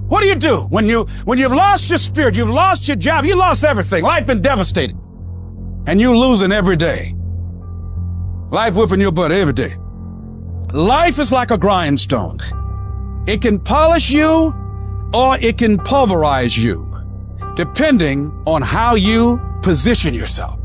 What do? When you've lost your spirit, you've lost your job, you lost everything. Life been devastated. And you losing every day. Life whipping your butt every day. Life is like a grindstone. It can polish you or it can pulverize you, depending on how you position yourself.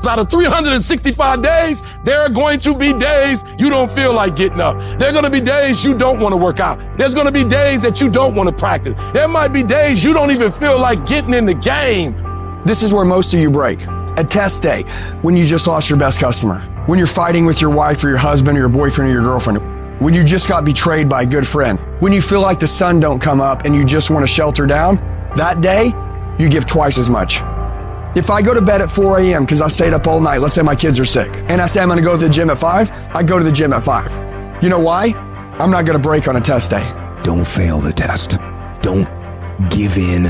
Out of 365 days, there are going to be days you don't feel like getting up. There are going to be days you don't want to work out. There's going to be days that you don't want to practice. There might be days you don't even feel like getting in the game. This is where most of you break. A test day, when you just lost your best customer, when you're fighting with your wife or your husband or your boyfriend or your girlfriend, when you just got betrayed by a good friend, when you feel like the sun don't come up and you just want to shelter down, that day, you give twice as much. If I go to bed at 4 a.m. because I stayed up all night, let's say my kids are sick, and I say I'm going to go to the gym at 5, I go to the gym at 5. You know why? I'm not going to break on a test day. Don't fail the test. Don't give in.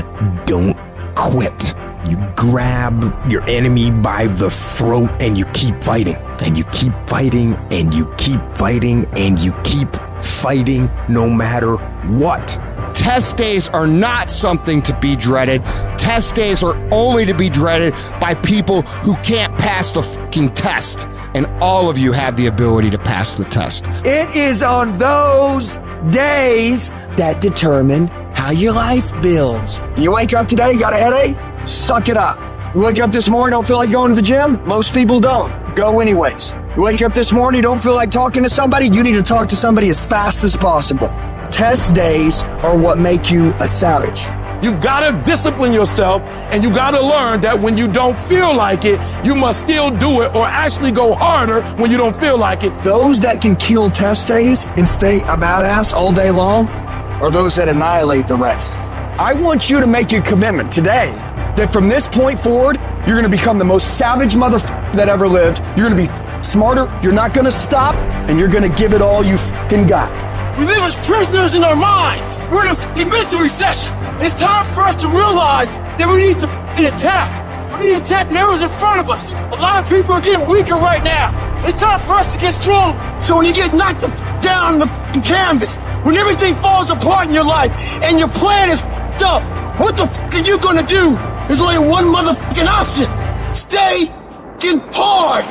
Don't quit. You grab your enemy by the throat and you keep fighting. And you keep fighting and you keep fighting and you keep fighting no matter what. Test days are not something to be dreaded. Test days are only to be dreaded by people who can't pass the fucking test. And all of you have the ability to pass the test. It is on those days that determine how your life builds. You wake up today, you got a headache? Suck it up. You wake up this morning, don't feel like going to the gym? Most people don't. Go anyways. You wake up this morning, don't feel like talking to somebody? You need to talk to somebody as fast as possible. Test days are what make you a savage. You gotta discipline yourself, and you gotta learn that when you don't feel like it, you must still do it or actually go harder when you don't feel like it. Those that can kill test days and stay a badass all day long are those that annihilate the rest. I want you to make a commitment today that from this point forward, you're gonna become the most savage motherfucker that ever lived. You're gonna be smarter, you're not gonna stop, and you're gonna give it all you fucking got. We live as prisoners in our minds. We're in a fucking mental recession. It's time for us to realize that we need to fucking attack. We need to attack whatever's in front of us. A lot of people are getting weaker right now. It's time for us to get stronger. So when you get knocked the down on the fucking canvas, when everything falls apart in your life and your plan is fucked up, what the fuck are you gonna do? There's only one motherfucking option. Stay fucking hard.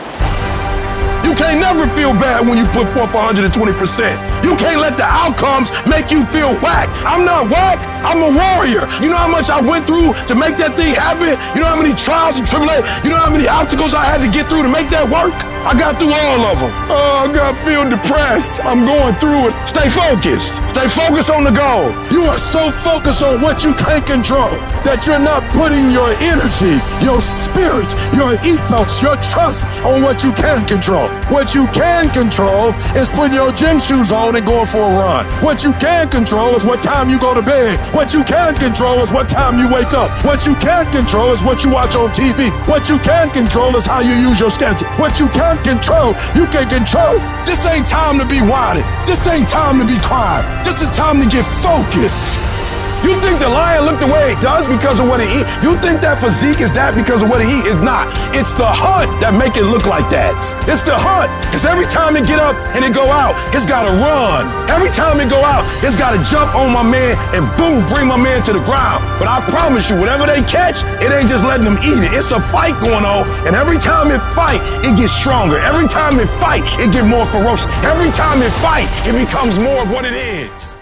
You can't never feel bad when you put forth 120%. You can't let the outcomes make you feel whack. I'm not whack, I'm a warrior. You know how much I went through to make that thing happen? You know how many trials and tribulations, you know how many obstacles I had to get through to make that work? I got through all of them. Oh, I feel depressed. I'm going through it. Stay focused. Stay focused on the goal. You are so focused on what you can't control that you're not putting your energy, your spirit, your ethos, your trust on what you can control. What you can control is putting your gym shoes on and going for a run. What you can control is what time you go to bed. What you can control is what time you wake up. What you can control is what you watch on TV. What you can control is how you use your schedule. What you can control, you can control. This ain't time to be whining. This ain't time to be crying. This is time to get focused. You think the lion look the way it does because of what it eats? You think that physique is that because of what it eats? It's not. It's the hunt that make it look like that. It's the hunt. Because every time it get up and it go out, it's got to run. Every time it go out, it's got to jump on my man and boom, bring my man to the ground. But I promise you, whatever they catch, it ain't just letting them eat it. It's a fight going on. And every time it fight, it gets stronger. Every time it fight, it get more ferocious. Every time it fight, it becomes more of what it is.